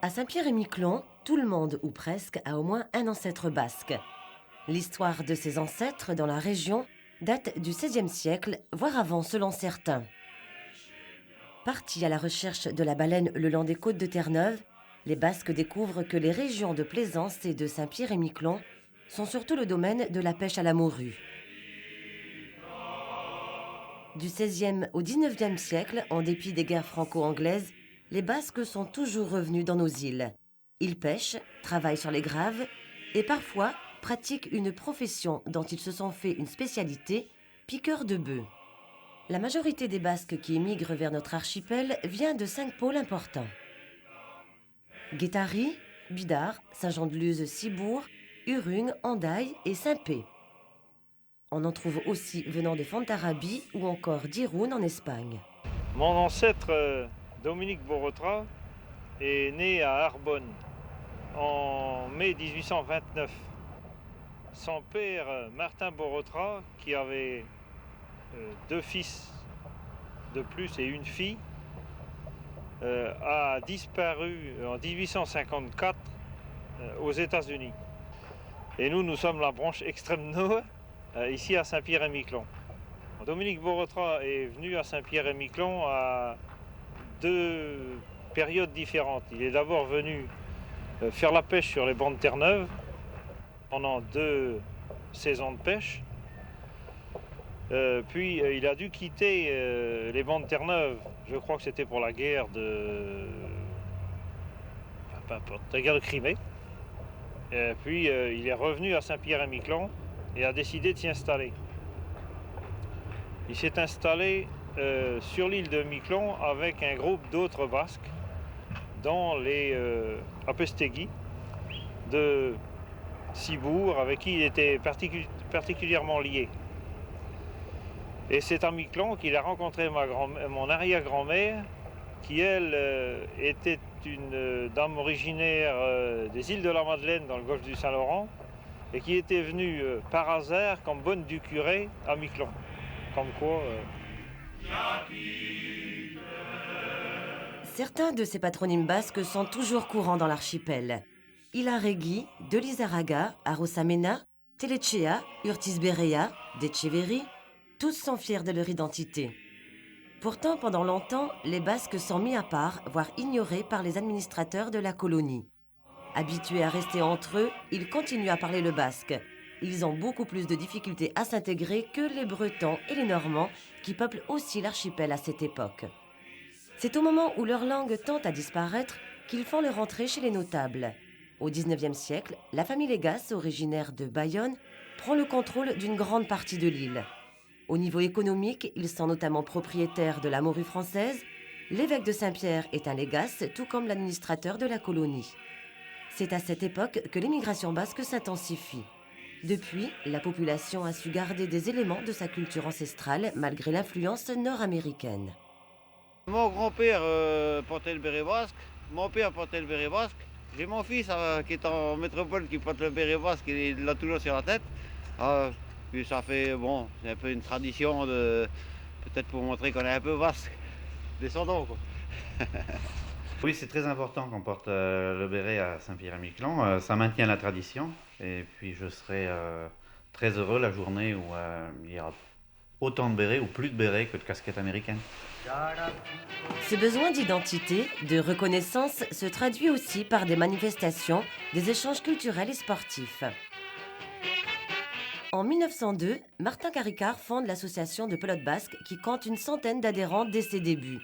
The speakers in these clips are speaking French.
À Saint-Pierre-et-Miquelon, tout le monde, ou presque, a au moins un ancêtre basque. L'histoire de ces ancêtres dans la région date du XVIe siècle, voire avant selon certains. Partis à la recherche de la baleine le long des côtes de Terre-Neuve, les Basques découvrent que les régions de Plaisance et de Saint-Pierre-et-Miquelon sont surtout le domaine de la pêche à la morue. Du XVIe au XIXe siècle, en dépit des guerres franco-anglaises, les Basques sont toujours revenus dans nos îles. Ils pêchent, travaillent sur les graves et parfois pratiquent une profession dont ils se sont fait une spécialité, piqueurs de bœufs. La majorité des Basques qui émigrent vers notre archipel vient de 5 pôles importants. Guétari, Bidart, Saint-Jean-de-Luz, Cibourg, Urung, Hendaye et Saint-Pé. On en trouve aussi venant de Fontarabie ou encore d'Irún en Espagne. Mon ancêtre Dominique Borotra est né à Arbonne en mai 1829. Son père Martin Borotra, qui avait 2 fils de plus et une fille, a disparu en 1854 aux États-Unis. Et nous sommes la branche extrême nord, ici à Saint-Pierre-et-Miquelon. Dominique Borotra est venu à Saint-Pierre-et-Miquelon à 2 périodes différentes. Il est d'abord venu faire la pêche sur les bancs de Terre-Neuve pendant 2 saisons de pêche. Puis il a dû quitter les bancs de Terre-Neuve, je crois que c'était pour la guerre de... Enfin, peu importe, la guerre de Crimée. Puis il est revenu à Saint-Pierre-et-Miquelon et a décidé de s'y installer. Il s'est installé sur l'île de Miquelon avec un groupe d'autres Basques, dont les Apestegui de Cibourg, avec qui il était particulièrement lié. Et c'est à Miquelon qu'il a rencontré mon arrière-grand-mère, qui elle était une dame originaire des îles de la Madeleine dans le golfe du Saint-Laurent, et qui était venue par hasard comme bonne du curé à Miquelon. Comme quoi... Certains de ces patronymes basques sont toujours courants dans l'archipel. Ilarregui, de Lizarraga, Arosamena, Telechea, Urtiz Berea, d'Echeverry, tous sont fiers de leur identité. Pourtant, pendant longtemps, les Basques sont mis à part, voire ignorés par les administrateurs de la colonie. Habitués à rester entre eux, ils continuent à parler le basque. Ils ont beaucoup plus de difficultés à s'intégrer que les Bretons et les Normands, qui peuplent aussi l'archipel à cette époque. C'est au moment où leur langue tend à disparaître qu'ils font leur entrée chez les notables. Au XIXe siècle, la famille Légas, originaire de Bayonne, prend le contrôle d'une grande partie de l'île. Au niveau économique, ils sont notamment propriétaires de la morue française. L'évêque de Saint-Pierre est un Légas, tout comme l'administrateur de la colonie. C'est à cette époque que l'émigration basque s'intensifie. Depuis, la population a su garder des éléments de sa culture ancestrale malgré l'influence nord-américaine. Mon grand-père portait le béret basque, mon père portait le béret basque. J'ai mon fils qui est en métropole qui porte le béret basque, il l'a toujours sur la tête. Puis ça fait, bon, c'est un peu une tradition de peut-être pour montrer qu'on est un peu basque, descendant quoi. Oui, c'est très important qu'on porte le béret à Saint-Pierre-et-Miquelon. Ça maintient la tradition. Et puis je serai très heureux la journée où il y aura autant de bérets ou plus de bérets que de casquettes américaines. Ce besoin d'identité, de reconnaissance, se traduit aussi par des manifestations, des échanges culturels et sportifs. En 1902, Martin Caricart fonde l'association de pelote basque qui compte une centaine d'adhérents dès ses débuts.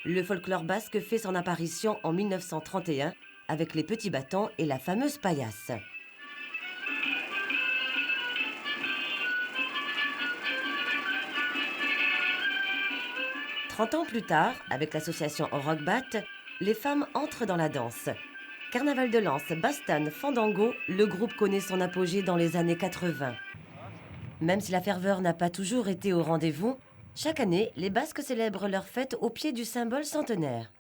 Le folklore basque fait son apparition en 1931 avec les petits bâtons et la fameuse paillasse. « 30 ans plus tard, avec l'association Rockbat, les femmes entrent dans la danse. Carnaval de Lens, Bastane, Fandango, le groupe connaît son apogée dans les années 80. Même si la ferveur n'a pas toujours été au rendez-vous, chaque année, les Basques célèbrent leur fête au pied du symbole centenaire.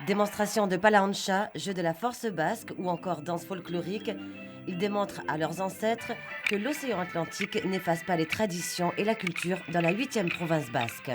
Démonstration de palaancha, jeu de la force basque ou encore danse folklorique, ils démontrent à leurs ancêtres que l'océan Atlantique n'efface pas les traditions et la culture dans la 8e province basque.